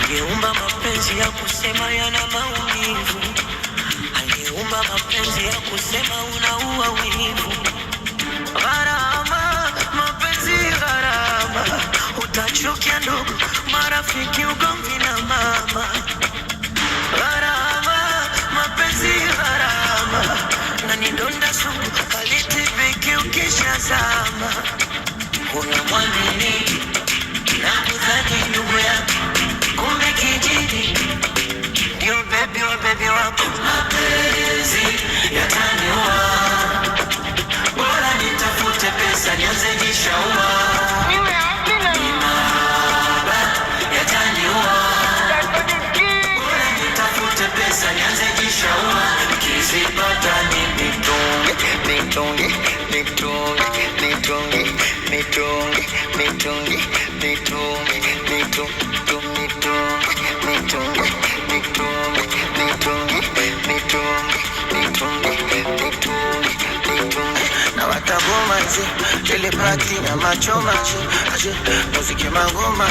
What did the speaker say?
Aliyeumba mapenzi ya kusema yana maumivu, aliyeumba mapenzi ya kusema unaua wivu. Gharama, mapenzi gharama, utachukia ndugu, marafiki, ugomvi na mama. Gharama, mapenzi gharama, na ni donda sugu halitibiki ukishazama. Unamwamini na kudhani ndugu yako, kumbe kijiji ndio bebi wako. Mapenzi yataniua, bora nitafute pesa nianze jishaua. Mahaba yataniua, bora nitafute pesa nianze jishaua. Nikizipata ni mitungi, mitungi, mitungi, mitungi, mitungi, mitungi, mitungi, na watagomaje telepati na macho macho, muziki mangoma